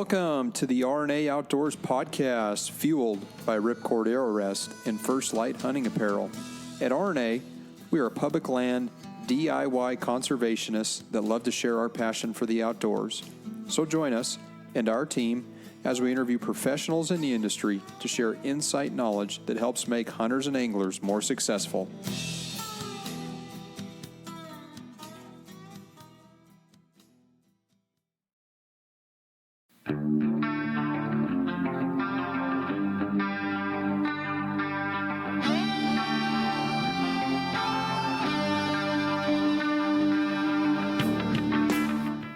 Welcome to the RNA Outdoors podcast, fueled by Ripcord Arrow Rest and First Light Hunting Apparel. At RNA, we are public land DIY conservationists that love to share our passion for the outdoors. So join us and our team as we interview professionals in the industry to share insight knowledge that helps make hunters and anglers more successful.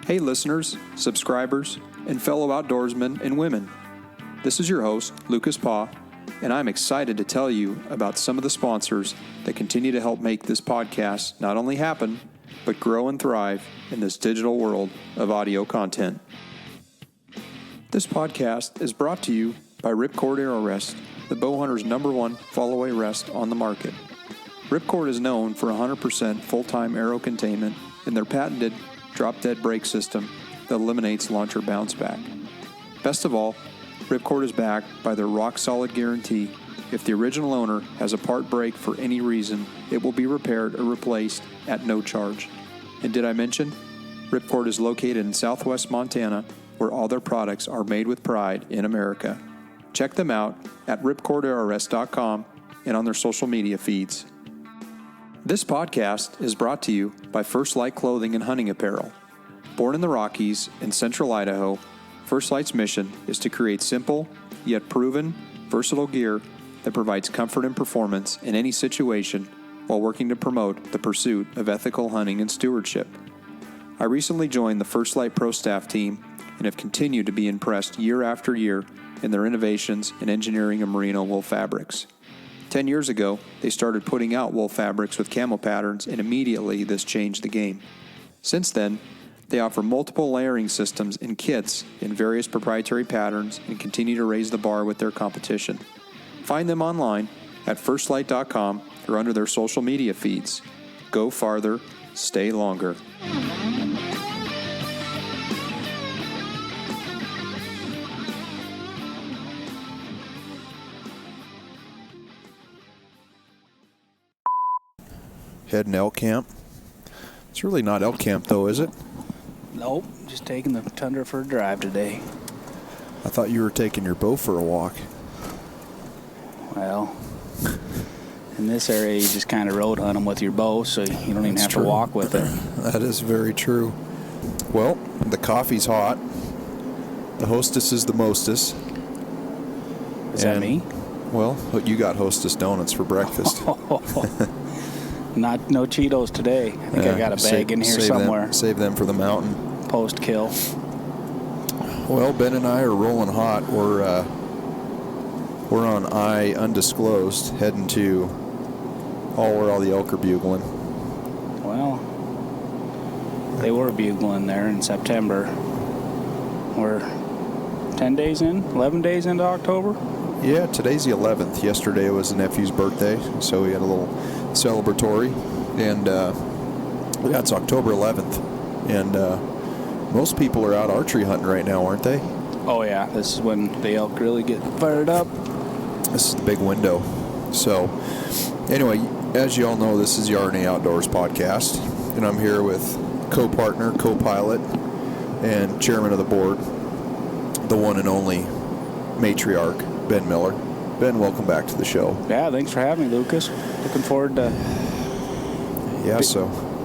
Hey listeners, subscribers, and fellow outdoorsmen and women. This is your host, Lucas Paw, and I'm excited to tell you about some of the sponsors that continue to help make this podcast not only happen, but grow and thrive in this digital world of audio content. This podcast is brought to you by Ripcord Arrow Rest, the bow hunter's #1 fall-away rest on the market. Ripcord is known for 100% full-time arrow containment and their patented drop-dead brake system that eliminates launcher bounce back. Best of all, Ripcord is backed by their rock-solid guarantee. If the original owner has a part break for any reason, it will be repaired or replaced at no charge. And did I mention, Ripcord is located in southwest Montana, where all their products are made with pride in America. Check them out at ripcordarrowrest.com and on their social media feeds. This podcast is brought to you by First Light Clothing and Hunting Apparel. Born in the Rockies in central Idaho, First Light's mission is to create simple, yet proven, versatile gear that provides comfort and performance in any situation while working to promote the pursuit of ethical hunting and stewardship. I recently joined the First Light Pro staff team and have continued to be impressed year after year in their innovations in engineering of merino wool fabrics. 10 years ago, they started putting out wool fabrics with camo patterns, and immediately this changed the game. Since then, they offer multiple layering systems and kits in various proprietary patterns and continue to raise the bar with their competition. Find them online at firstlight.com or under their social media feeds. Go farther, stay longer. Heading elk camp. It's really not elk camp though, is it? Nope, just taking the Tundra for a drive today. I thought you were taking your bow for a walk. Well, in this area you just kind of road hunt them with your bow, so you don't even have to walk with it. That is very true. Well, the coffee's hot. The hostess is the mostess. Is that me? Well, you got Hostess donuts for breakfast. No Cheetos today. I think I got a bag in here somewhere. Save them for the mountain. Post-kill. Well, Ben and I are rolling hot. We're on I undisclosed, heading to where all the elk are bugling. Well, they were bugling there in September. We're 10 days in, 11 days into October. Yeah, today's the 11th. Yesterday was the nephew's birthday, so we had a little celebratory, and it's October 11th, and most people are out archery hunting right now, aren't they? Oh yeah, this is when the elk really get fired up. This is the big window. So anyway, as you all know, this is the RNA Outdoors podcast, and I'm here with co-partner, co-pilot, and chairman of the board, the one and only matriarch, Ben Miller. Ben, welcome back to the show. Yeah, thanks for having me, Lucas. Looking forward to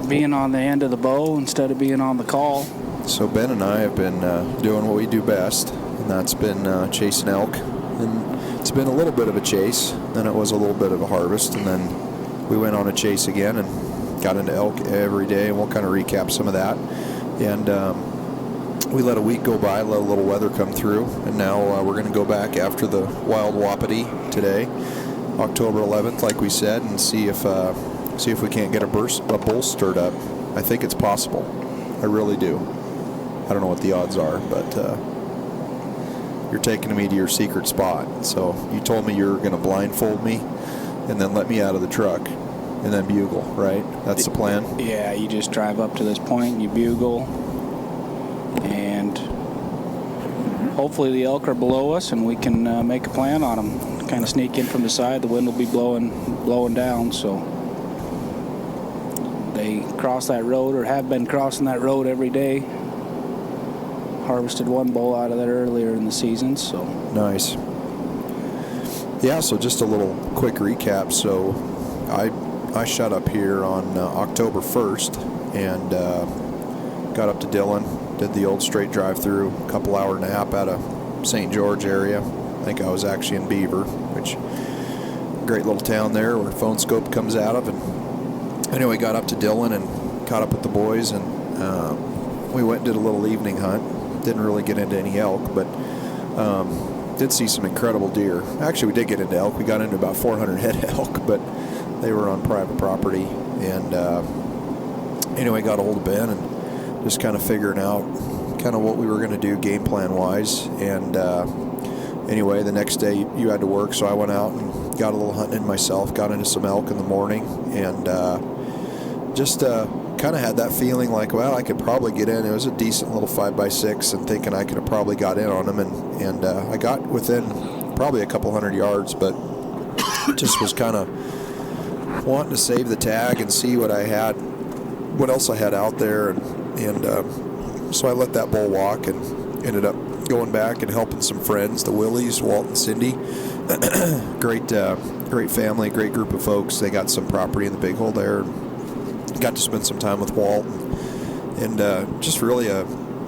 being on the end of the bow instead of being on the call. So Ben and I have been doing what we do best, and that's been chasing elk. And it's been a little bit of a chase, then it was a little bit of a harvest, and then we went on a chase again and got into elk every day, and we'll kind of recap some of that. And we let a week go by, let a little weather come through, and now we're going to go back after the wild wapiti today, October 11th, like we said, and see if we can't get a bull stirred up. I think it's possible. I really do. I don't know what the odds are, but you're taking me to your secret spot. So you told me you were going to blindfold me and then let me out of the truck and then bugle, right? That's the plan? Yeah, you just drive up to this point, you bugle, and hopefully the elk are below us and we can make a plan on them. Kind of sneak in from the side. The wind will be blowing down, so they cross that road or have been crossing that road every day. Harvested one bull out of there earlier in the season, so. Nice. Yeah, so just a little quick recap. So I shot up here on October 1st and got up to Dillon, did the old straight drive-through, couple-hour nap out of St. George area. I think I was actually in Beaver, which great little town there where Phone Scope comes out of. And anyway, got up to Dillon and caught up with the boys, and we went and did a little evening hunt. Didn't really get into any elk, but did see some incredible deer. Actually, we did get into elk. We got into about 400 head of elk, but they were on private property. And anyway, got a hold of Ben and just kind of figuring out kind of what we were going to do game plan wise. And anyway, the next day you had to work, so I went out and got a little hunting in myself, got into some elk in the morning, and just kind of had that feeling like, well, I could probably get in. It was a decent little 5x6 and thinking I could have probably got in on them, and I got within probably a couple hundred yards, but just was kind of wanting to save the tag and see what I had, what else I had out there, and so I let that bull walk and ended up going back and helping some friends, the Willies, Walt and Cindy. Great family, great group of folks. They got some property in the Big Hole there. Got to spend some time with Walt, and just really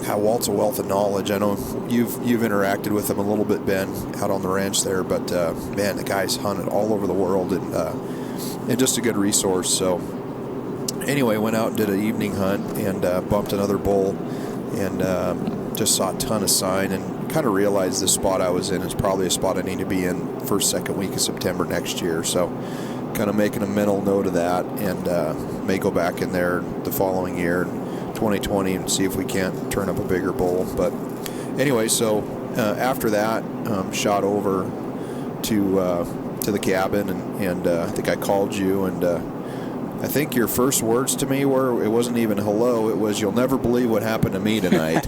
how Walt's a wealth of knowledge. I know you've interacted with him a little bit, Ben, out on the ranch there, but man, the guy's hunted all over the world, and just a good resource. So anyway, went out and did an evening hunt and bumped another bull, and just saw a ton of sign and kind of realized the spot I was in is probably a spot I need to be in first, second week of September next year. So kind of making a mental note of that, and may go back in there the following year, 2020, and see if we can't turn up a bigger bull. But anyway, so after that, shot over to the cabin, and I think I called you, and I think your first words to me were, it wasn't even hello, it was, you'll never believe what happened to me tonight.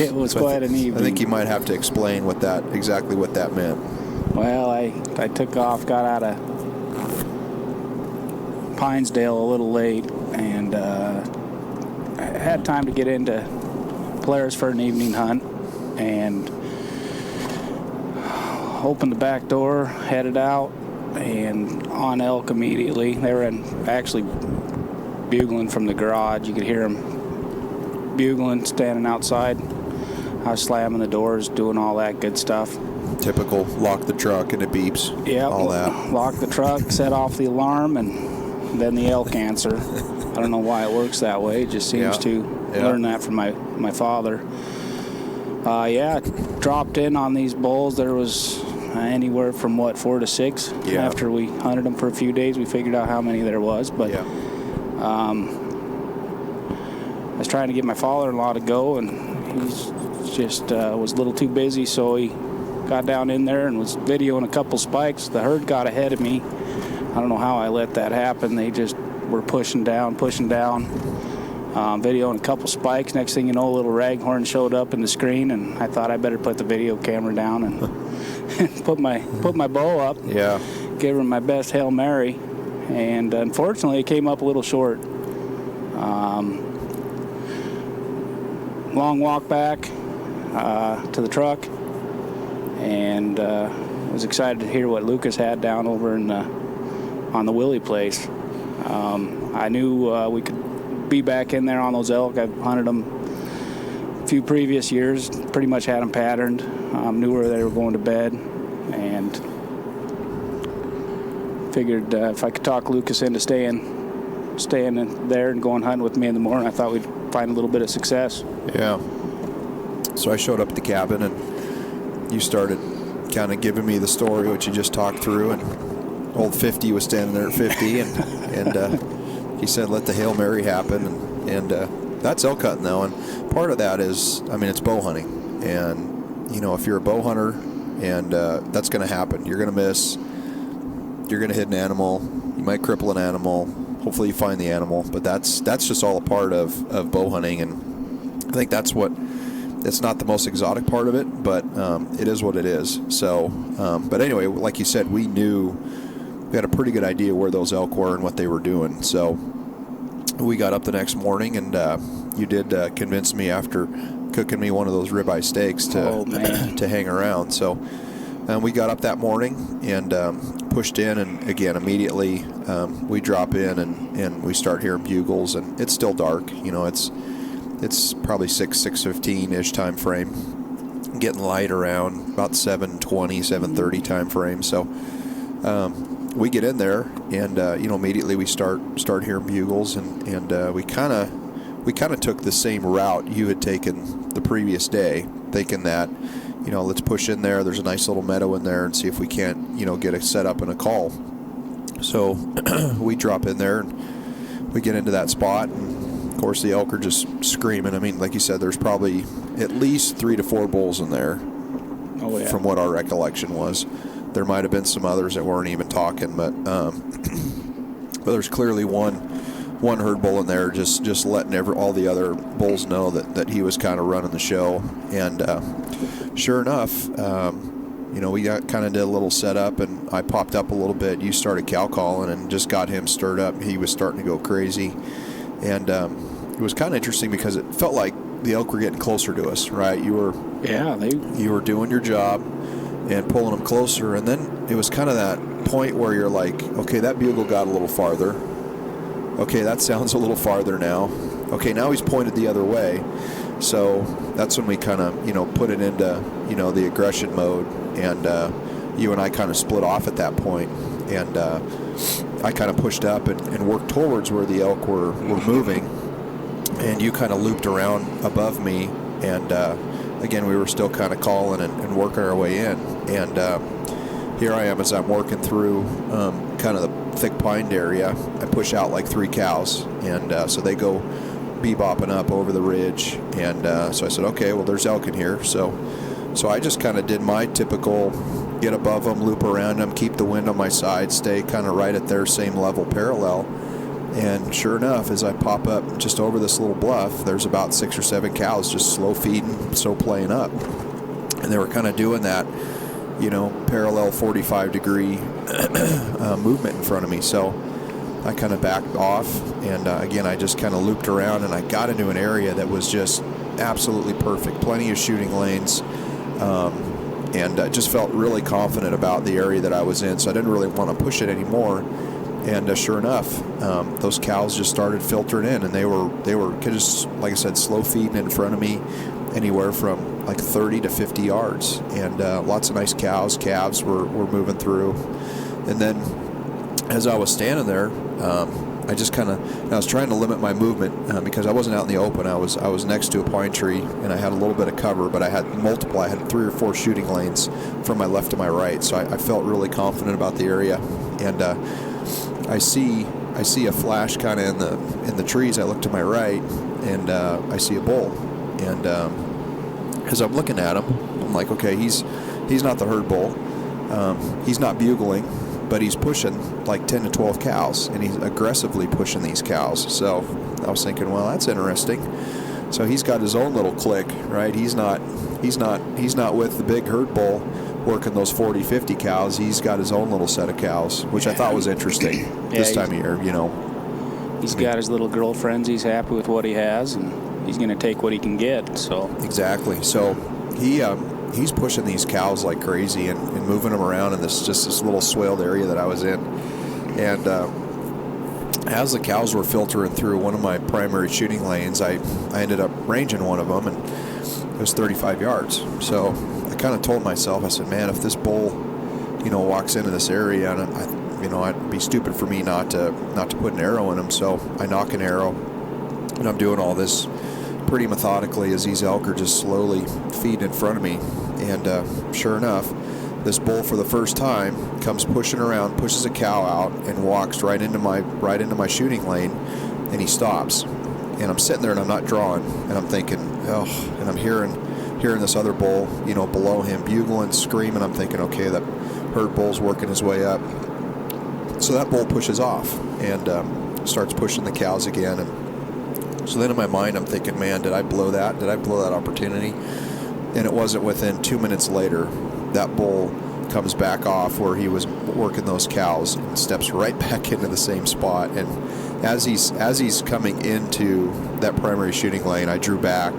It was so quite an evening. I think you might have to explain exactly what that meant. Well, I took off, got out of Pinesdale a little late, and I had time to get into Polaris for an evening hunt, and opened the back door, headed out, and on elk immediately. They were actually bugling from the garage. You could hear them bugling, standing outside. I was slamming the doors, doing all that good stuff. Typical, lock the truck and it beeps. Yep, all that. Lock the truck, set off the alarm, and then the elk answer. I don't know why it works that way. It just seems to learn that from my father. Dropped in on these bulls. There was anywhere from 4 to 6. Yeah. After we hunted them for a few days, we figured out how many there was. But I was trying to get my father-in-law to go, and he's just was a little too busy, so he got down in there and was videoing a couple spikes. The herd got ahead of me. I don't know how I let that happen. They just were pushing down, videoing a couple spikes. Next thing you know, a little raghorn showed up in the screen, and I thought I better put the video camera down and put my bow up. Yeah. Gave her my best Hail Mary, and unfortunately it came up a little short. Long walk back to the truck, and was excited to hear what Lucas had down over on the Willie place. I knew we could be back in there on those elk. I've hunted them a few previous years, pretty much had them patterned, knew where they were going to bed, and figured if I could talk Lucas into staying in there and going hunting with me in the morning, I thought we'd find a little bit of success. Yeah. So I showed up at the cabin, and you started kind of giving me the story, which you just talked through, and old 50 was standing there at 50, and he said, let the Hail Mary happen, and that's elk hunting, though, and part of that is, it's bow hunting, and, if you're a bow hunter, and that's going to happen. You're going to miss, you're going to hit an animal, you might cripple an animal, hopefully you find the animal, but that's just all a part of bow hunting, and I think that's what It's not the most exotic part of it, but it is what it is. So, but anyway, like you said, we had a pretty good idea where those elk were and what they were doing. So we got up the next morning, and you did convince me after cooking me one of those ribeye steaks to hang around. So we got up that morning and pushed in, and again, immediately we drop in and we start hearing bugles, and it's still dark. It's probably 6:15-ish time frame, getting light around about 7:20, 7:30 time frame. So we get in there, and immediately we start hearing bugles, and we kind of took the same route you had taken the previous day, thinking that let's push in there. There's a nice little meadow in there, and see if we can't get a setup and a call. So we drop in there, and we get into that spot, and of course the elk are just screaming. I mean, like you said, there's probably at least 3 to 4 bulls in there. Oh, yeah. From what our recollection was. There might have been some others that weren't even talking, but there's clearly one herd bull in there, just letting all the other bulls know that he was kind of running the show. And sure enough, we did a little setup, and I popped up a little bit. You started cow calling and just got him stirred up. He was starting to go crazy, and it was kind of interesting because it felt like the elk were getting closer to us. Right? You were doing your job and pulling them closer, and then it was kind of that point where you're like, okay, that bugle got a little farther. Okay, that sounds a little farther now. Okay, now he's pointed the other way. So that's when we kind of, put it into, the aggression mode, and you and I kind of split off at that point, and I kind of pushed up and worked towards where the elk were moving, and you kind of looped around above me, and again, we were still kind of calling and working our way in, and here I am as I'm working through kind of the thick pined area. I push out like 3 cows, and so they go bebopping up over the ridge, and so I said, okay, well, there's elk in here. So I just kind of did my typical get above them, loop around them, keep the wind on my side, stay kind of right at their same level parallel. And sure enough, as I pop up just over this little bluff, there's about 6 or 7 cows just slow feeding, so playing up. And they were kind of doing that, parallel 45-degree movement in front of me. So I kind of backed off, and again, I just kind of looped around, and I got into an area that was just absolutely perfect. Plenty of shooting lanes, and just felt really confident about the area that I was in, so I didn't really want to push it anymore. And sure enough, those cows just started filtering in, and they were just, like I said, slow feeding in front of me, anywhere from like 30 to 50 yards, and lots of nice cows. Calves were moving through. And then as I was standing there, I was trying to limit my movement because I wasn't out in the open. I was next to a pine tree, and I had a little bit of cover, but I had 3 or 4 shooting lanes from my left to my right, so I felt really confident about the area. And I see a flash kind of in the trees. I look to my right, and I see a bull. And as I'm looking at him, I'm like, okay, he's not the herd bull. He's not bugling, but he's pushing like 10 to 12 cows, and he's aggressively pushing these cows. So I was thinking, well, that's interesting. So he's got his own little clique, right? He's not with the big herd bull working those 40, 50 cows. He's got his own little set of cows, which I thought was interesting this time of year, He's got his little girlfriends. He's happy with what he has, and he's going to take what he can get. So exactly. So he's pushing these cows like crazy and moving them around in this little swaled area that I was in. And as the cows were filtering through one of my primary shooting lanes, I ended up ranging one of them, and it was 35 yards. So I kind of told myself, I said, man, if this bull, walks into this area, and I'd be stupid for me not to put an arrow in him. So I knock an arrow, and I'm doing all this pretty methodically as these elk are just slowly feeding in front of me. And sure enough, this bull for the first time comes pushing around, pushes a cow out, and walks right into my shooting lane, and he stops. And I'm sitting there and I'm not drawing, and I'm thinking, oh, and I'm hearing this other bull, below him bugling, screaming. I'm thinking, okay, that herd bull's working his way up. So that bull pushes off and starts pushing the cows again, and So then in my mind, I'm thinking, man, did I blow that? Did I blow that opportunity? And it wasn't within 2 minutes later, that bull comes back off where he was working those cows and steps right back into the same spot. And as he's coming into that primary shooting lane, I drew back,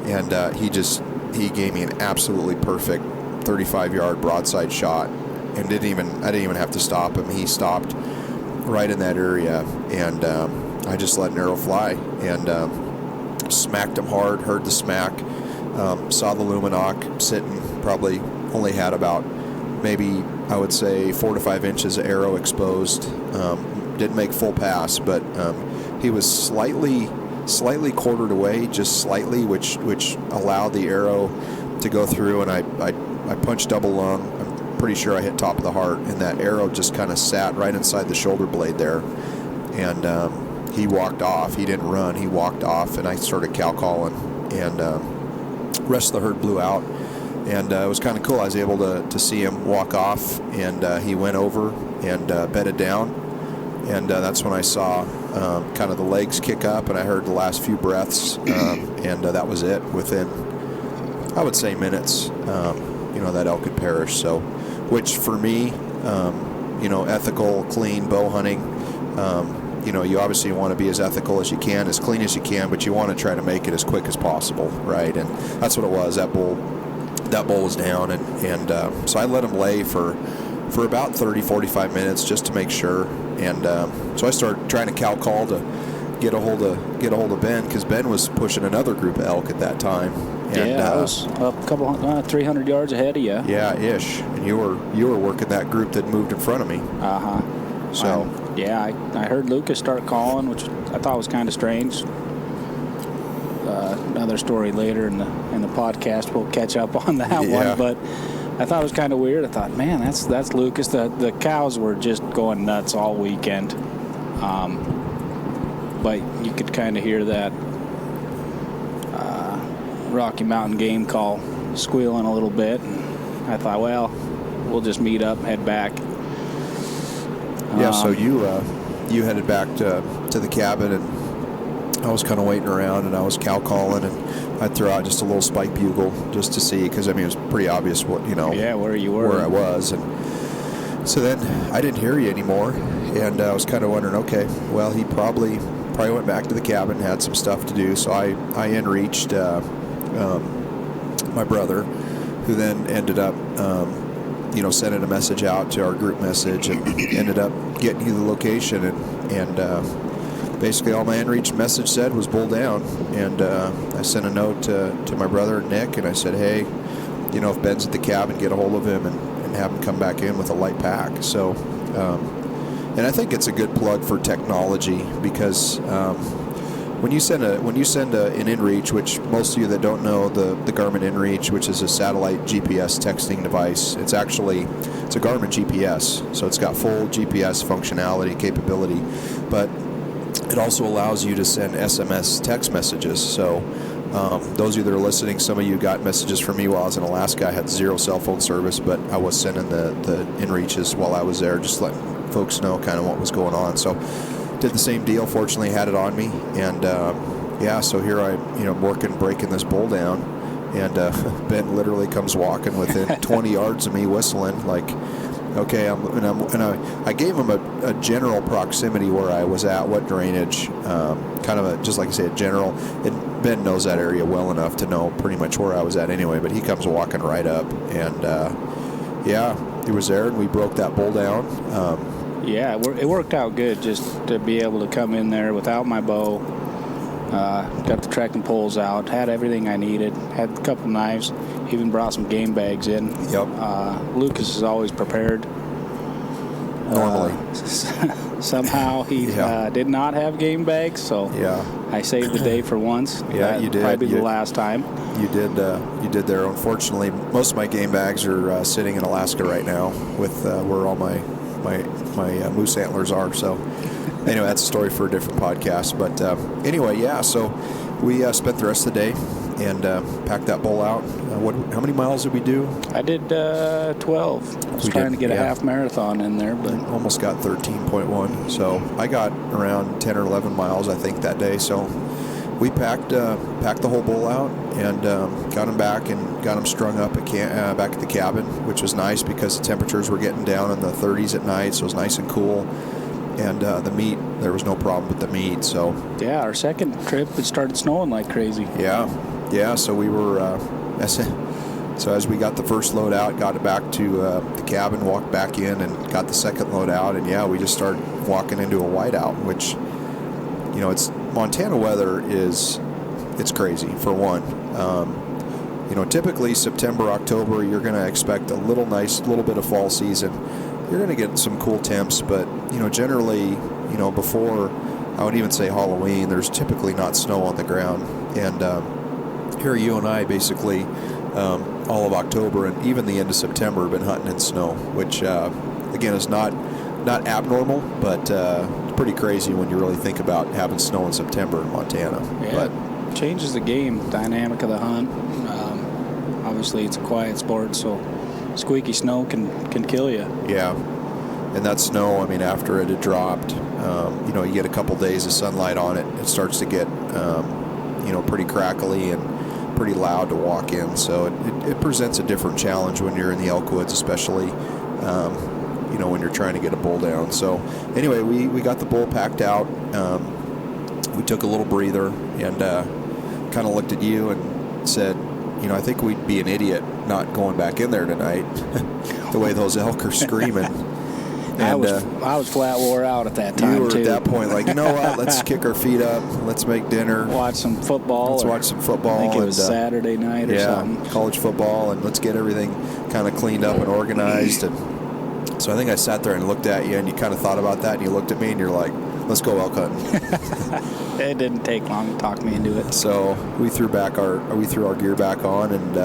and he gave me an absolutely perfect 35-yard broadside shot, and I didn't even have to stop him. He stopped right in that area, and I just let an arrow fly and smacked him hard. Heard the smack, saw the luminoc sitting. Probably only had about maybe, I would say, 4 to 5 inches of arrow exposed. Didn't make full pass, but he was slightly quartered away, just slightly, which allowed the arrow to go through. And I punched double lung. I'm pretty sure I hit top of the heart, and that arrow just kind of sat right inside the shoulder blade there. And he walked off. He didn't run. He walked off, and I started cow calling, and rest of the herd blew out. And it was kind of cool. I was able to see him walk off, and he went over and bedded down. And that's when I saw kind of the legs kick up, and I heard the last few breaths, and that was it. Within, I would say, minutes, that elk had perished. So, which for me, ethical, clean bow hunting, you obviously want to be as ethical as you can, as clean as you can, but you want to try to make it as quick as possible, right? And that's what it was. That bull was down, and so I let him lay for about 30, 45 minutes just to make sure. And so I started trying to cow call to get a hold of Ben, because Ben was pushing another group of elk at that time. And, I was a couple 300 yards ahead of you. Yeah, ish. And you were working that group that moved in front of me. So I heard Lucas start calling, which I thought was kind of strange. Another story later in the podcast, we'll catch up on that one. But I thought it was kind of weird. I thought, man, that's Lucas. The cows were just going nuts all weekend. But you could kind of hear that Rocky Mountain game call squealing a little bit. And I thought, well, we'll just meet up and head back. So you headed back to the cabin, and I was kind of waiting around, and I was cow calling, and I threw out just a little spike bugle just to see, because it was pretty obvious what where you were, where I was. And so then I didn't hear you anymore, and I was kind of wondering, okay, well, he probably went back to the cabin, had some stuff to do. So I in-reached my brother, who then ended up sending a message out to our group message, and ended up getting you the location, and basically all my in-reach message said was bull down. And I sent a note to my brother Nick, and I said, hey, if Ben's at the cabin, get a hold of him and have him come back in with a light pack. So and I think it's a good plug for technology, because when you send an inReach, which most of you that don't know, the Garmin inReach, which is a satellite GPS texting device, it's a Garmin GPS, so it's got full GPS functionality, capability, but it also allows you to send SMS text messages. So those of you that are listening, some of you got messages from me while I was in Alaska. I had 0 cell phone service, but I was sending the inReaches while I was there, just letting folks know kind of what was going on. So did the same deal. Fortunately, had it on me, and so here I'm working, breaking this bull down, and Ben literally comes walking within 20 yards of me, whistling like, okay, I gave him a general proximity where I was at, what drainage, kind of just like I say, a general. And Ben knows that area well enough to know pretty much where I was at anyway. But he comes walking right up, and he was there, and we broke that bull down. It worked out good just to be able to come in there without my bow. Got the trekking poles out, had everything I needed, had a couple knives, even brought some game bags in. Yep. Lucas is always prepared. Normally. Somehow he did not have game bags, so I saved the day for once. Yeah, you did. Probably the last time. You did there. Unfortunately, most of my game bags are sitting in Alaska right now with where all my moose antlers are. So anyway, that's a story for a different podcast. But anyway, so we spent the rest of the day and packed that bull out. How many miles did we do? I did 12. I was trying to get a half marathon in there, but almost got 13.1. So I got around 10 or 11 miles, I think, that day. So we packed the whole bull out and got him back and got him strung up back at the cabin, which was nice because the temperatures were getting down in the 30s at night, so it was nice and cool. And the meat, there was no problem with the meat. So yeah, our second trip, it started snowing like crazy. Yeah. So we were so as we got the first load out, got it back to the cabin, walked back in, and got the second load out, and we just started walking into a whiteout, which it's Montana weather it's crazy for one. Typically September, October, you're going to expect a little bit of fall season. You're going to get some cool temps, but generally, before I would even say Halloween, there's typically not snow on the ground. And here you and I basically all of October and even the end of September have been hunting in snow, which again is not abnormal, but it's pretty crazy when you really think about having snow in September in Montana. Yeah, but it changes the game dynamic of the hunt. Obviously, it's a quiet sport, so squeaky snow can kill you. Yeah, and that snow, after it had dropped, you get a couple days of sunlight on it, it starts to get, pretty crackly and pretty loud to walk in. So it presents a different challenge when you're in the elk woods, especially, when you're trying to get a bull down. So anyway, we got the bull packed out. We took a little breather and kind of looked at you and said, I think we'd be an idiot not going back in there tonight, the way those elk are screaming. And, I was flat wore out at that time, you were too. At that point like, what, let's kick our feet up, let's make dinner. Watch some football. Let's watch some football. I think it was Saturday night or something. College football, and let's get everything kind of cleaned up and organized. And so I think I sat there and looked at you, and you kind of thought about that, and you looked at me, and you're like, let's go elk hunting. It didn't take long to talk me into it. So we threw our gear back on, and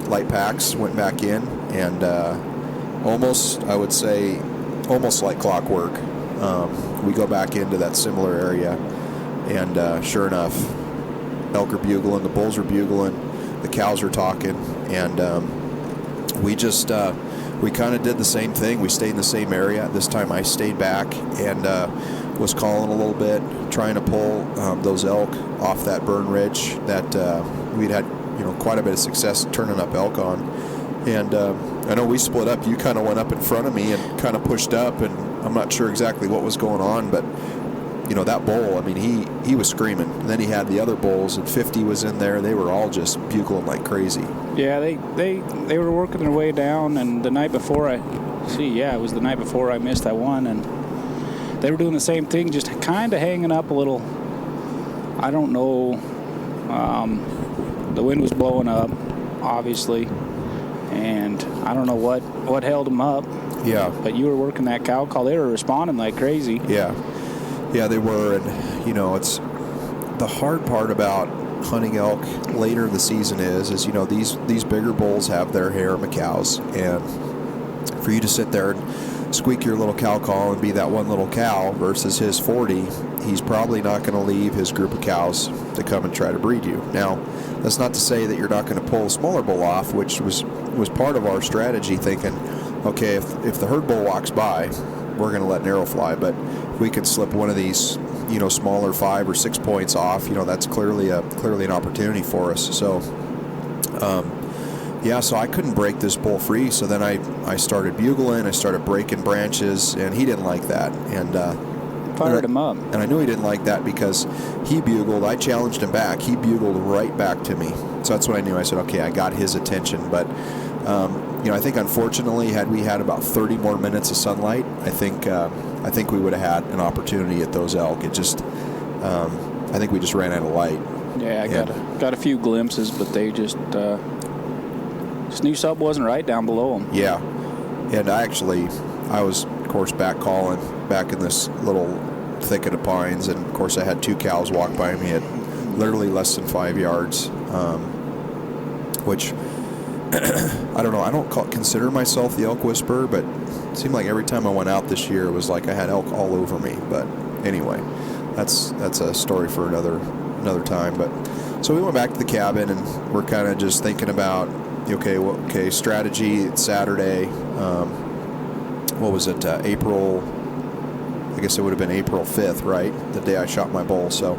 light packs went back in, and almost like clockwork. We go back into that similar area, and sure enough, elk are bugling, the bulls are bugling, the cows are talking, and we kind of did the same thing. We stayed in the same area. This time I stayed back and was calling a little bit, trying to pull those elk off that burn ridge that we'd had quite a bit of success turning up elk on. And I know we split up. You kind of went up in front of me and kind of pushed up, and I'm not sure exactly what was going on, but that bull, he was screaming. And then he had the other bulls, and 50 was in there. They were all just bugling like crazy. Yeah, they were working their way down, and the night before it was the night before I missed that one, and they were doing the same thing, just kind of hanging up a little. I don't know. The wind was blowing up, obviously, and I don't know what held them up. Yeah. But you were working that cow call. They were responding like crazy. Yeah, they were, and it's the hard part about hunting elk later in the season is these bigger bulls have their harem of cows, and for you to sit there and squeak your little cow call and be that one little cow versus his 40, he's probably not going to leave his group of cows to come and try to breed you. Now, that's not to say that you're not going to pull a smaller bull off, which was part of our strategy, thinking, okay, if the herd bull walks by, we're going to let an arrow fly, but if we can slip one of these smaller 5 or 6 points off, that's clearly an opportunity for us. So so I couldn't break this bull free, so then I started bugling, I started breaking branches, and he didn't like that, and fired him up. And I knew he didn't like that because he bugled. I challenged him back. He bugled right back to me. So that's what I knew. I said, okay, I got his attention. But I think unfortunately, had we had about 30 more minutes of sunlight, I think we would have had an opportunity at those elk. It just, I think we just ran out of light. Yeah, I got a few glimpses, but they just knew something wasn't right down below them. Yeah, and I was, of course, back calling back in this little thicket of pines, and of course I had 2 cows walk by me at literally less than 5 yards, which I don't know. I don't consider myself the elk whisperer, but it seemed like every time I went out this year, it was like I had elk all over me. But anyway, that's a story for another time. But so we went back to the cabin, and we're kind of just thinking about, okay, strategy. It's Saturday. What was it? April. I guess it would have been April 5th, right? The day I shot my bull. So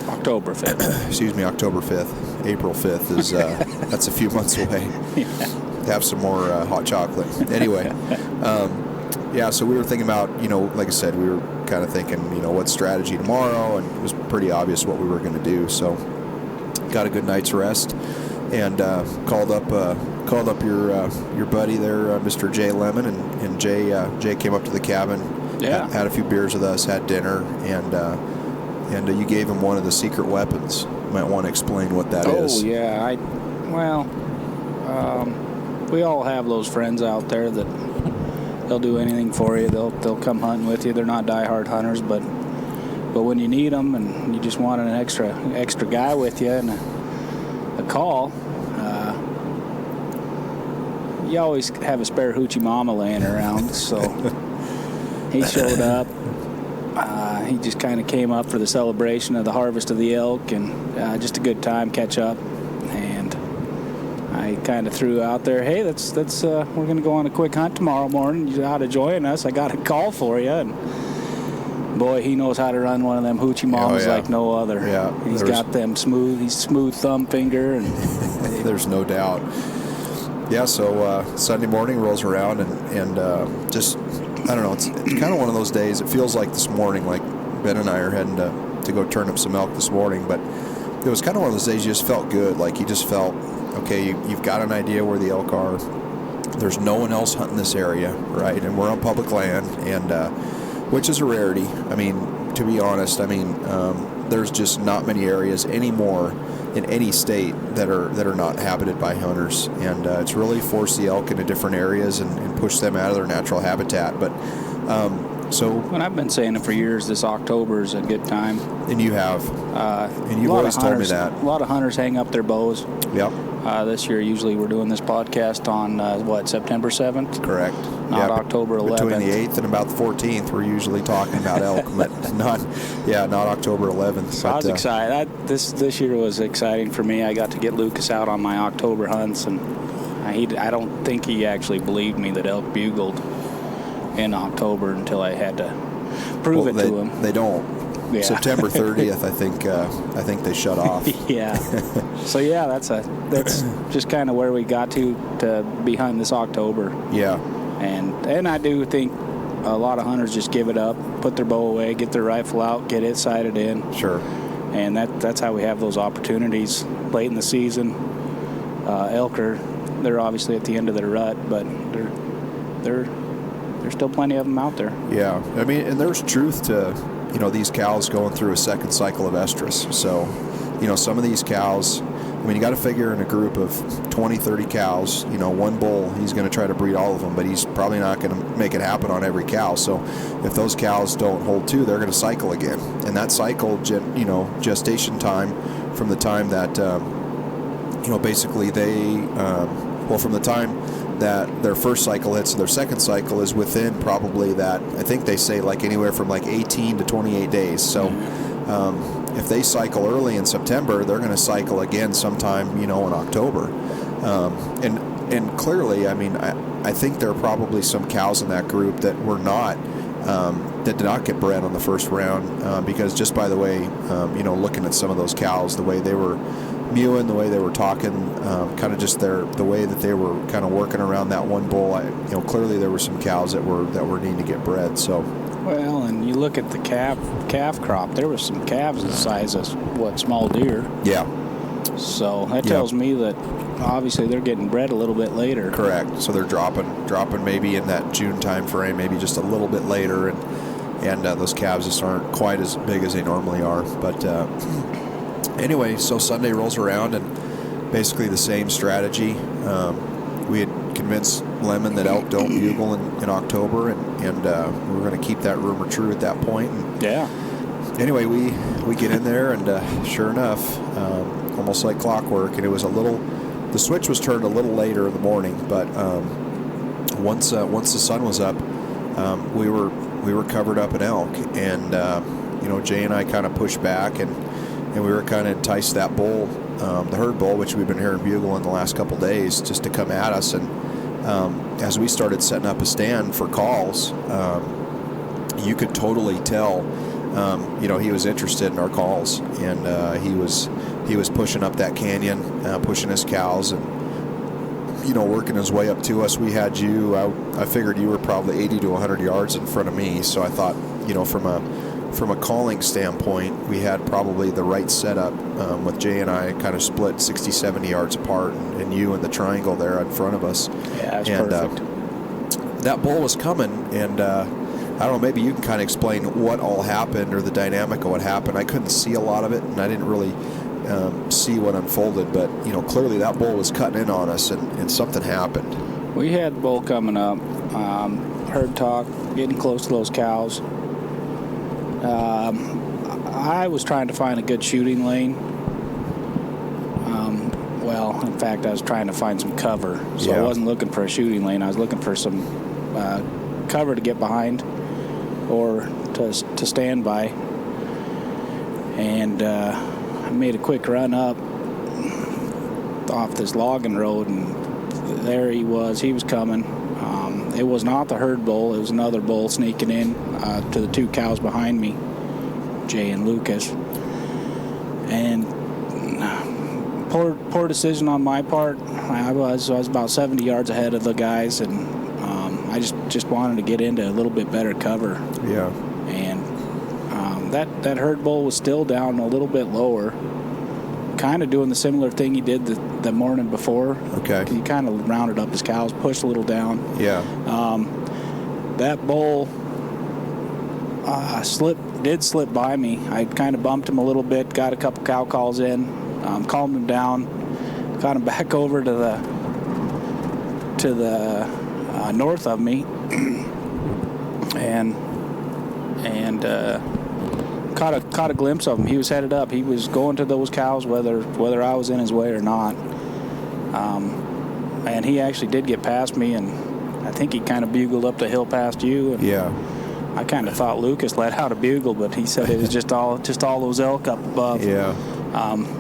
October 5th. Excuse me, October 5th. April 5th is that's a few months away. Yeah. Have some more hot chocolate. Anyway, yeah, so we were thinking about, like I said, we were kind of thinking, what strategy tomorrow, and it was pretty obvious what we were going to do. So got a good night's rest, and called up your buddy there, Mr. Jay Lemon, and Jay came up to the cabin, had a few beers with us, had dinner, and you gave him one of the secret weapons. You might want to explain what that is. Oh yeah, we all have those friends out there that they'll do anything for you. They'll come hunting with you. They're not diehard hunters, but when you need them and you just want an extra guy with you and a call, you always have a spare hoochie mama laying around. So he showed up. He just kind of came up for the celebration of the harvest of the elk, and just a good time, catch up. And I kind of threw out there, hey, let's we're going to go on a quick hunt tomorrow morning. You ought to join us. I got a call for you. And boy, he knows how to run one of them hoochie mamas like no other. Yeah, he's got them smooth thumb finger, and there's no doubt. Yeah, so Sunday morning rolls around, and just, I don't know, it's kind of one of those days. It feels like this morning, like Ben and I are heading to go turn up some elk this morning, but it was kind of one of those days you just felt good. Like you just felt, okay, you've got an idea where the elk are. There's no one else hunting this area, right? And we're on public land, and which is a rarity. I mean, to be honest, there's just not many areas anymore in any state that are not inhabited by hunters, and it's really forced the elk into different areas and pushed them out of their natural habitat. But and I've been saying it for years, this October is a good time. And you have, and you've always told me that. A lot of hunters hang up their bows. Yep. This year, usually we're doing this podcast on September 7th. Correct. Not October 11th. Between the 8th and about the 14th, we're usually talking about elk, but not October 11th. So I was excited. This year was exciting for me. I got to get Lucas out on my October hunts, and I don't think he actually believed me that elk bugled in October until I had to prove it to him. They don't. Yeah. September 30th, I think they shut off. Yeah. So yeah, that's just kind of where we got to be hunting this October. Yeah. And I do think a lot of hunters just give it up, put their bow away, get their rifle out, get it sighted in. Sure. And that's how we have those opportunities late in the season. Elk they're obviously at the end of their rut, but there's still plenty of them out there. Yeah. I mean, and there's truth to these cows going through a second cycle of estrus. So, some of these cows, you got to figure in a group of 20, 30 cows, one bull, he's going to try to breed all of them, but he's probably not going to make it happen on every cow. So if those cows don't hold to, they're going to cycle again. And that cycle, gestation time from the time that, basically from the time that their first cycle hits to their second cycle is within probably that, I think they say like anywhere from like 18 to 28 days. So if they cycle early in September, they're going to cycle again sometime, in October. And clearly, I think there are probably some cows in that group that were not, that did not get bred on the first round because just by the way, looking at some of those cows, the way they were mewing, the way they were talking, kind of just the way that they were kind of working around that one bull, clearly there were some cows that were needing to get bred. So, well, and you look at the calf crop, there was some calves the size of small deer. Yeah. So that tells me that obviously they're getting bred a little bit later. Correct. So they're dropping maybe in that June time frame, maybe just a little bit later, and those calves just aren't quite as big as they normally are. But anyway, so Sunday rolls around, and basically the same strategy. We had convinced Lemon that elk don't bugle in October, and we were going to keep that rumor true at that point. And anyway, we get in there, and sure enough, almost like clockwork, and it was the switch was turned a little later in the morning, but once the sun was up, we were covered up in elk, and Jay and I kind of pushed back, and we were kind of enticed that bull, the herd bull, which we've been hearing bugle in the last couple days, just to come at us. And as we started setting up a stand for calls, you could totally tell he was interested in our calls, and he was pushing up that canyon, pushing his cows, and working his way up to us. We had you. I figured you were probably 80 to 100 yards in front of me, so I thought, from a calling standpoint, we had probably the right setup with Jay and I kind of split 60, 70 yards apart, and you in the triangle there in front of us. Yeah, it was perfect. That bull was coming, and I don't know, maybe you can kind of explain what all happened or the dynamic of what happened. I couldn't see a lot of it, and I didn't really see what unfolded, but clearly that bull was cutting in on us, and something happened. We had the bull coming up, herd talk, getting close to those cows. I was trying to find a good shooting lane. In fact, I was trying to find some cover, so I wasn't looking for a shooting lane. I was looking for some cover to get behind or to stand by, and I made a quick run up off this logging road, and there he was. He was coming. It was not the herd bull. It was another bull sneaking in to the two cows behind me, Jay and Lucas. And poor decision on my part. I was about 70 yards ahead of the guys, and I just wanted to get into a little bit better cover. Yeah. And that herd bull was still down a little bit lower, kind of doing the similar thing he did the morning before. Okay. He kind of rounded up his cows, pushed a little down. Yeah. That bull did slip by me. I kind of bumped him a little bit, got a couple cow calls in, calmed him down, got him back over to the north of me, and caught a glimpse of him. He was headed up. He was going to those cows, whether I was in his way or not. And he actually did get past me, and I think he kind of bugled up the hill past you. And yeah. I kind of thought Lucas let out a bugle, but he said it was just all those elk up above. Yeah.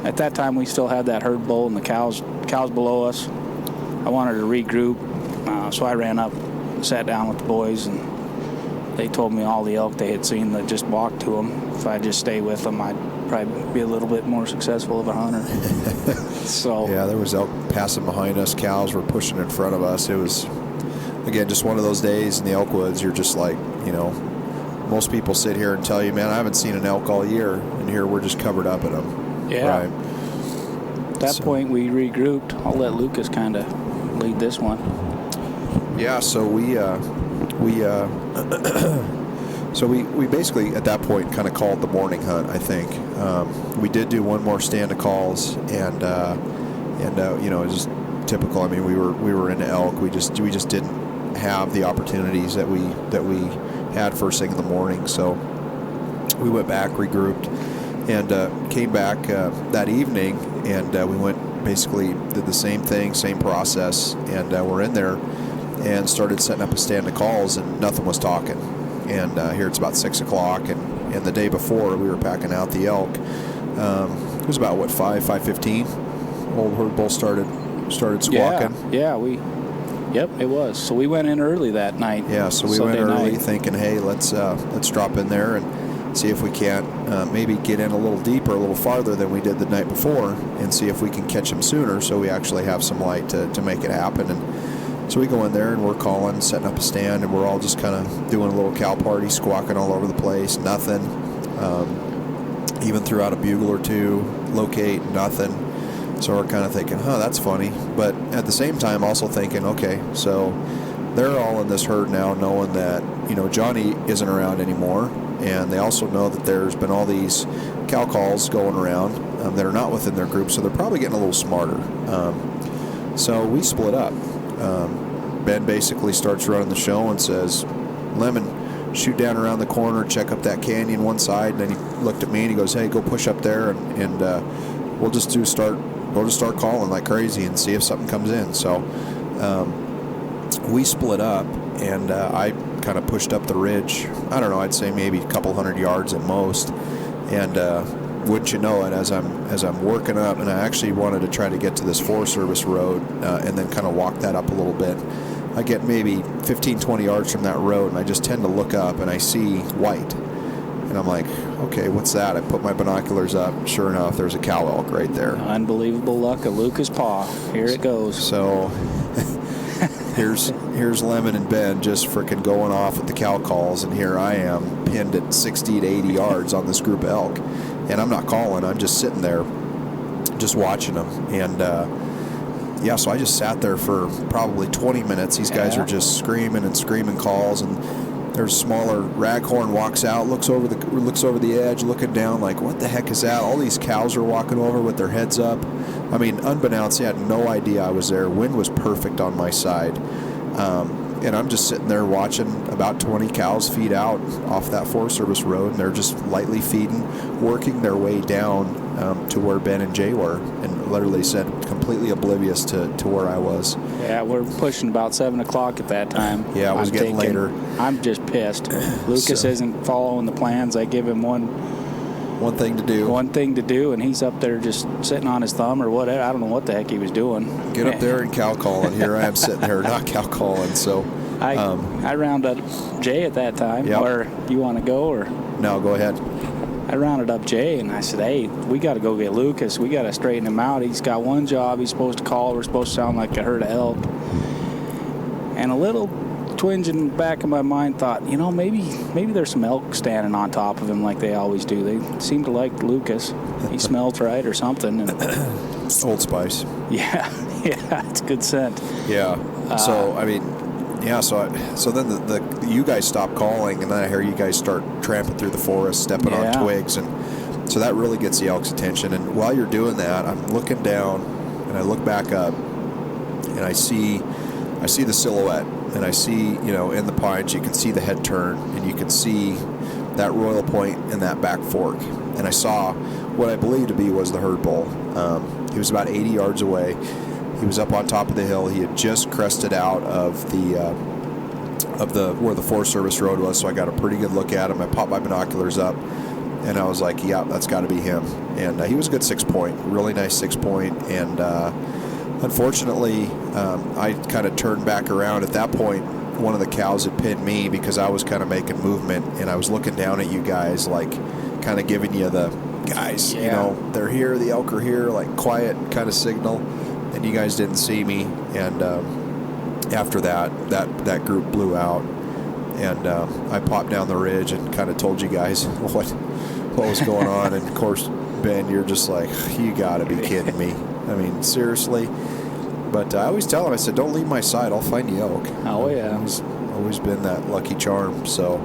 At that time, we still had that herd bull and the cows below us. I wanted to regroup, so I ran up, sat down with the boys, and they told me all the elk they had seen that just walked to them. If I just stay with them, I'd probably be a little bit more successful of a hunter. So yeah, there was elk passing behind us. Cows were pushing in front of us. It was, again, just one of those days in the elk woods. You're just like, most people sit here and tell you, man, I haven't seen an elk all year, and here we're just covered up at them. Yeah. Right? At that point, we regrouped. I'll let Lucas kind of lead this one. Yeah, so we basically at that point kind of called the morning hunt. I think we did do one more stand of calls, and it was just typical. I mean, we were into elk. We just didn't have the opportunities that we had first thing in the morning. So we went back, regrouped, and came back that evening, and we went basically did the same thing, same process, and we're in there and started setting up a stand of calls, and nothing was talking. And here it's about 6 o'clock, and the day before we were packing out the elk. It was about 5:15. Old herd bull started squawking. Yep, it was. So we went in early that night. Yeah, so we went early thinking, hey, let's drop in there and see if we can't maybe get in a little deeper, a little farther than we did the night before, and see if we can catch them sooner, so we actually have some light to make it happen. And so we go in there and we're calling, setting up a stand, and we're all just kind of doing a little cow party, squawking all over the place, nothing. Even threw out a bugle or two, locate, nothing. So we're kind of thinking, that's funny. But at the same time, also thinking, okay, so they're all in this herd now knowing that, Johnny isn't around anymore. And they also know that there's been all these cow calls going around that are not within their group. So they're probably getting a little smarter. So we split up. Ben basically starts running the show and says, Lemon, shoot down around the corner, check up that canyon one side. And then he looked at me and he goes, hey, go push up there, and we'll just start calling like crazy and see if something comes in. So we split up, and I kind of pushed up the ridge. I don't know, I'd say maybe a couple 100 yards at most. And wouldn't you know it, as I'm working up, and I actually wanted to try to get to this Forest Service road and then kind of walk that up a little bit. I get maybe 15, 20 yards from that road, and I just tend to look up, and I see white. And And I'm like, okay, what's that? I put my binoculars up. Sure enough, there's a cow elk right there. Unbelievable luck of Lucas Paw. Here it goes. So here's Lemon and Ben just freaking going off with the cow calls, and here I am pinned at 60 to 80 yards on this group of elk. And I'm not calling. I'm just sitting there just watching them. And, so I just sat there for probably 20 minutes. These guys are just screaming and screaming calls, and there's a smaller raghorn walks out, looks over the edge, looking down like, what the heck is that? All these cows are walking over with their heads up. I mean, unbeknownst, he had no idea I was there. Wind was perfect on my side. And I'm just sitting there watching about 20 cows feed out off that Forest Service road, and they're just lightly feeding, working their way down to where Ben and Jay were, and literally said completely oblivious to where I was. Yeah, we're pushing about 7 o'clock at that time. Yeah, it was getting later. I'm just pissed. Lucas isn't following the plans. I give him one thing to do. One thing to do, and he's up there just sitting on his thumb or whatever. I don't know what the heck he was doing. Get up there and cow calling. Here I am sitting there not cow calling. So I round up Jay at that time. Yep. Or you want to go? Or no, go ahead. I rounded up Jay, and I said, hey, we got to go get Lucas. We got to straighten him out. He's got one job. He's supposed to call. We're supposed to sound like a herd of elk. And a little twinge in the back of my mind thought, maybe there's some elk standing on top of him like they always do. They seem to like Lucas. He smells right or something. And Old Spice. Yeah, it's good scent. Yeah. So then you guys stop calling, and then I hear you guys start tramping through the forest, stepping on twigs, and so that really gets the elk's attention. And while you're doing that, I'm looking down, and I look back up, and I see the silhouette, and I see, in the pines, you can see the head turn, and you can see that royal point and that back fork. And I saw what I believe to be was the herd bull. He was about 80 yards away. He was up on top of the hill. He had just crested out of where the Forest Service road was, so I got a pretty good look at him. I popped my binoculars up, and I was like, yeah, that's got to be him. And he was a good 6-point, really nice 6-point. And unfortunately, I kind of turned back around. At that point, one of the cows had pinned me because I was kind of making movement, and I was looking down at you guys, like kind of giving you the guys, they're here, the elk are here, like quiet kind of signal. And you guys didn't see me, and after that group blew out, and I popped down the ridge and kind of told you guys what was going on. And of course, Ben, you're just like, you got to be kidding me. I mean, seriously. But I always tell him, I said, don't leave my side. I'll find the elk. Oh yeah, He's always been that lucky charm. So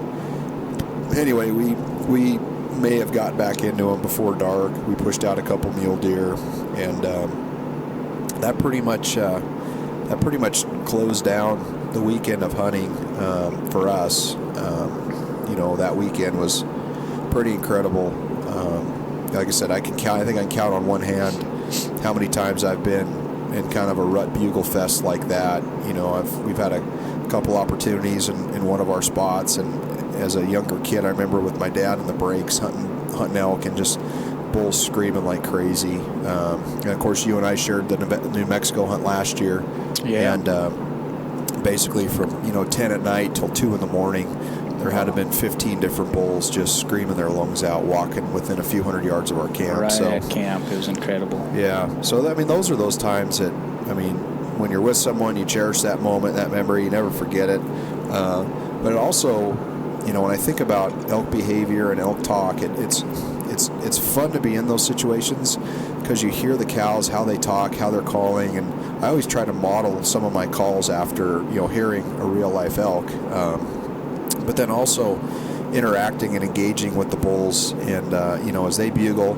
anyway, we may have got back into him before dark. We pushed out a couple mule deer, and that pretty much closed down the weekend of hunting for us. That weekend was pretty incredible. Like I said, I think I can count on one hand how many times I've been in kind of a rut bugle fest like that. We've had a couple opportunities in one of our spots, and as a younger kid, I remember with my dad in the breaks hunting elk and just bulls screaming like crazy. And of course, you and I shared the New Mexico hunt last year. Yeah. And basically from 10 at night till 2 in the morning, there had to have been 15 different bulls just screaming their lungs out, walking within a few hundred yards of our camp. Right at camp, it was incredible. Yeah. So those are those times that, when you're with someone, you cherish that moment, that memory, you never forget it. But it also, when I think about elk behavior and elk talk, it's fun to be in those situations because you hear the cows, how they talk, how they're calling, and I always try to model some of my calls after hearing a real life elk, but then also interacting and engaging with the bulls, and as they bugle,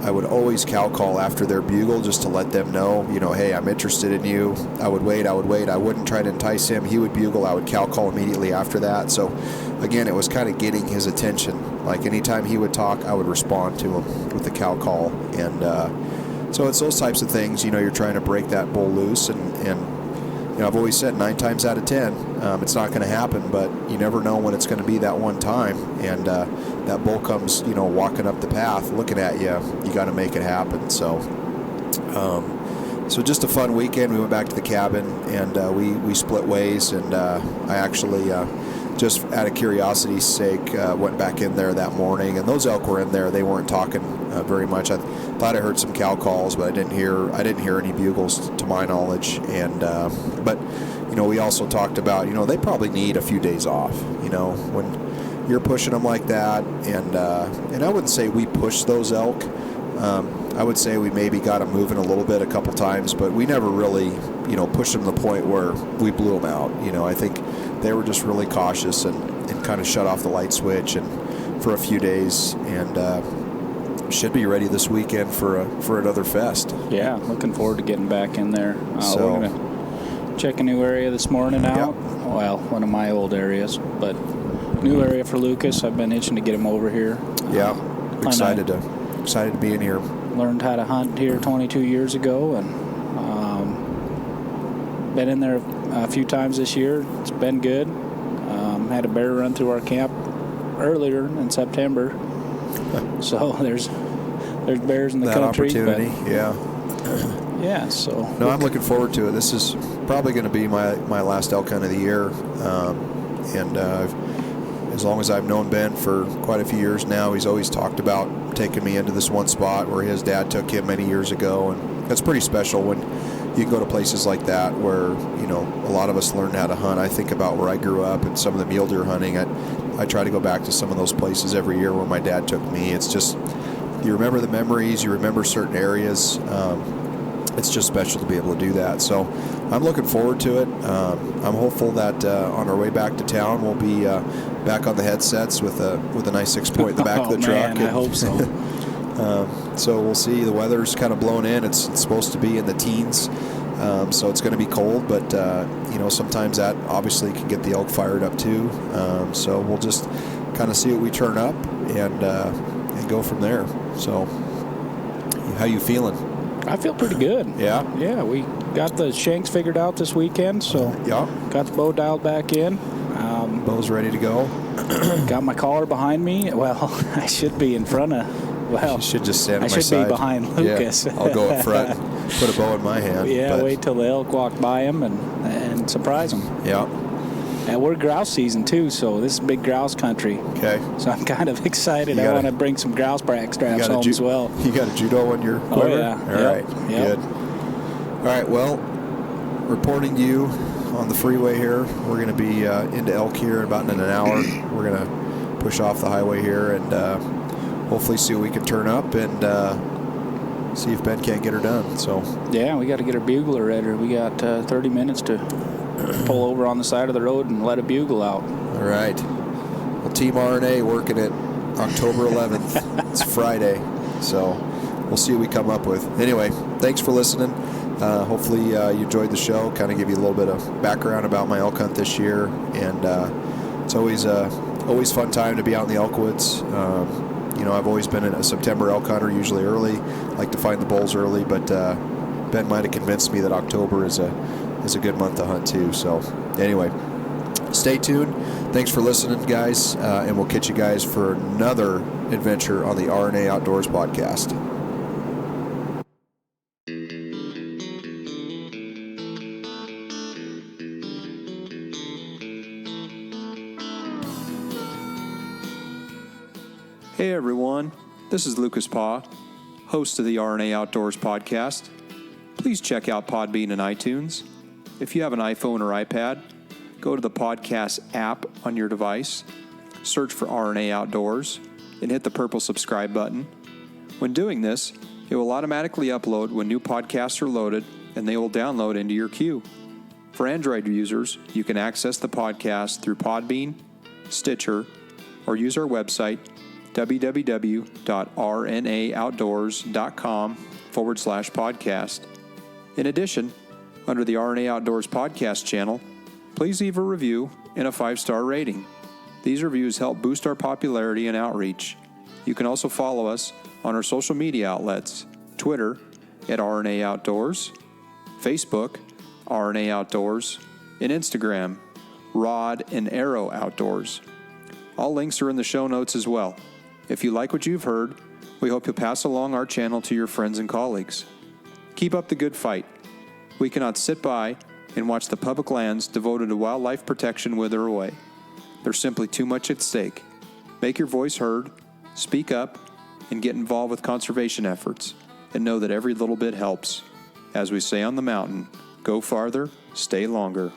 I would always cow call after their bugle just to let them know, hey, I'm interested in you. I would wait. I wouldn't try to entice him. He would bugle. I would cow call immediately after that. So, again, it was kind of getting his attention. Like anytime he would talk, I would respond to him with the cow call. And so it's those types of things, you're trying to break that bull loose. And I've always said 9 times out of 10, it's not going to happen, but you never know when it's going to be that one time. And that bull comes, walking up the path, looking at you, you got to make it happen. So just a fun weekend. We went back to the cabin, and we split ways, and I actually just out of curiosity's sake, went back in there that morning, and those elk were in there. They weren't talking very much. I thought I heard some cow calls, but I didn't hear any bugles to my knowledge. And but we also talked about they probably need a few days off. When you're pushing them like that, and I wouldn't say we pushed those elk. I would say we maybe got them moving a little bit a couple times, but we never really pushed them to the point where we blew them out. I think they were just really cautious and kind of shut off the light switch and for a few days, and should be ready this weekend for another fest. Yeah, looking forward to getting back in there. So, we're going to check a new area this morning out. Yep. Well, one of my old areas, but new area for Lucas. I've been itching to get him over here. Yeah, excited to be in here. Learned how to hunt here 22 years ago, and been in there a few times this year. It's been good. Had a bear run through our camp earlier in September, so there's bears in the that country. Opportunity, yeah. So no, I'm looking forward to it. This is probably going to be my last elk hunt of the year, and as long as I've known Ben for quite a few years now, he's always talked about taking me into this one spot where his dad took him many years ago, and that's pretty special when you go to places like that where a lot of us learn how to hunt. I think about where I grew up and some of the mule deer hunting. I try to go back to some of those places every year where my dad took me. It's just, you remember the memories, you remember certain areas. It's just special to be able to do that. So I'm looking forward to it. I'm hopeful that on our way back to town, we'll be back on the headsets with a nice 6-point in the back of the truck. I hope so. So we'll see. The weather's kind of blown in. It's supposed to be in the teens, so it's going to be cold. But sometimes that obviously can get the elk fired up too. So we'll just kind of see what we turn up and go from there. So, how you feeling? I feel pretty good. Yeah? Yeah, we got the shanks figured out this weekend, so yeah. Got the bow dialed back in. Bow's ready to go. Got my collar behind me. Well, I should be in front of, you should just stand on my I should side. Be behind Lucas. Yeah, I'll go up front, put a bow in my hand. Yeah, wait till the elk walk by him and surprise him. Yeah. And we're grouse season too, so this is big grouse country. Okay. So I'm kind of excited. I want to bring some grouse brack straps home as well. You got a judo on your quiver? Oh, yeah. All right. Yep. Good. All right, well, reporting to you on the freeway here. We're going to be into elk here in about an hour. We're going to push off the highway here and hopefully see what we can turn up and see if Ben can't get her done. So yeah, we got to get our bugler ready. We got 30 minutes to pull over on the side of the road and let a bugle out. All right. Well, Team RNA working it October 11th. It's Friday, so we'll see what we come up with. Anyway, thanks for listening. Hopefully you enjoyed the show. Kind of give you a little bit of background about my elk hunt this year, and it's always fun time to be out in the elk woods. I've always been a September elk hunter, usually early. Like to find the bulls early, but Ben might have convinced me that October is a good month to hunt too. So anyway, stay tuned. Thanks for listening, guys, and we'll catch you guys for another adventure on the RNA Outdoors podcast. Hey everyone, this is Lucas Paw, host of the RNA Outdoors podcast. Please check out Podbean and iTunes. If you have an iPhone or iPad, go to the podcast app on your device, search for RNA Outdoors, and hit the purple subscribe button. When doing this, it will automatically upload when new podcasts are loaded, and they will download into your queue. For Android users, you can access the podcast through Podbean, Stitcher, or use our website, www.rnaoutdoors.com/podcast. In addition, under the RNA Outdoors podcast channel, please leave a review and a 5-star rating. These reviews help boost our popularity and outreach. You can also follow us on our social media outlets, Twitter at RNA Outdoors, Facebook, RNA Outdoors, and Instagram, Rod and Arrow Outdoors. All links are in the show notes as well. If you like what you've heard, we hope you'll pass along our channel to your friends and colleagues. Keep up the good fight. We cannot sit by and watch the public lands devoted to wildlife protection wither away. There's simply too much at stake. Make your voice heard, speak up, and get involved with conservation efforts, and know that every little bit helps. As we say on the mountain, go farther, stay longer.